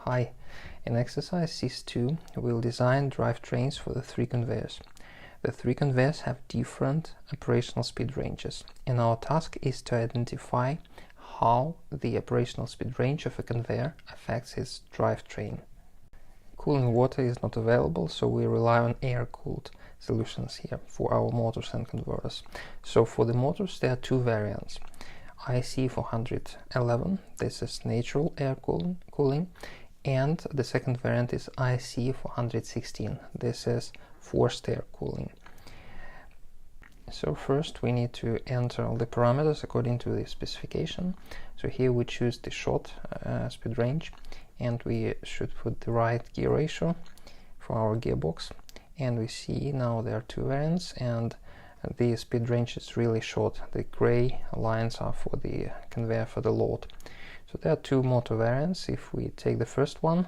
Hi, in exercise SYS-2 we'll design drivetrains for the 3 conveyors. The 3 conveyors have different operational speed ranges, and our task is to identify how the operational speed range of a conveyor affects its drivetrain. Cooling water is not available, so we rely on air-cooled solutions here for our motors and converters. So for the motors there are 2 variants. IC411, this is natural air cooling, and the second variant is IC416, this is forced air cooling. So first we need to enter all the parameters according to the specification. So here we choose the short speed range, and we should put the right gear ratio for our gearbox. And we see now there are 2 variants, and the speed range is really short. The gray lines are for the conveyor for the load. So there are 2 motor variants. If we take the first one,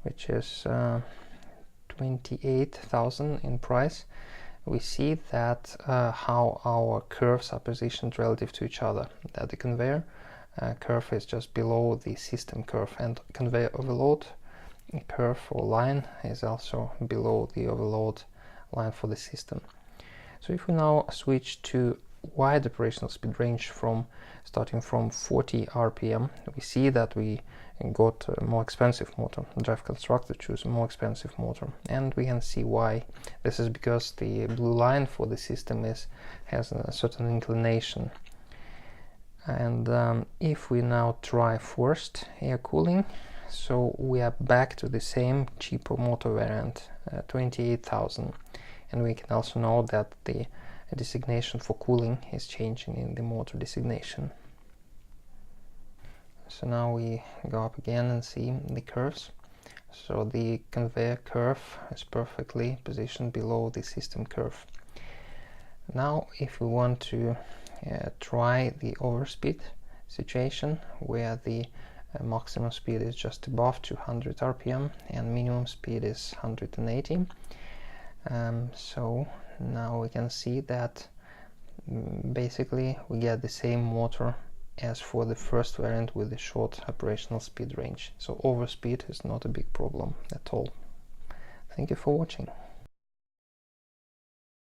which is 28,000 in price, we see that how our curves are positioned relative to each other. That the conveyor curve is just below the system curve, and conveyor overload curve or line is also below the overload line for the system. So if we now switch to wide operational speed range starting from 40 RPM, we see that we got a more expensive motor. DriveConstructor chose a more expensive motor, and we can see why. This is because the blue line for the system has a certain inclination. And if we now try forced air cooling, so we are back to the same cheaper motor variant, 28,000, and we can also know that the designation for cooling is changing in the motor designation. So now we go up again and see the curves. So the conveyor curve is perfectly positioned below the system curve. Now if we want to try the overspeed situation, where the maximum speed is just above 200 RPM and minimum speed is 180, so now we can see that basically we get the same motor as for the first variant with the short operational speed range. So overspeed is not a big problem at all. Thank you for watching.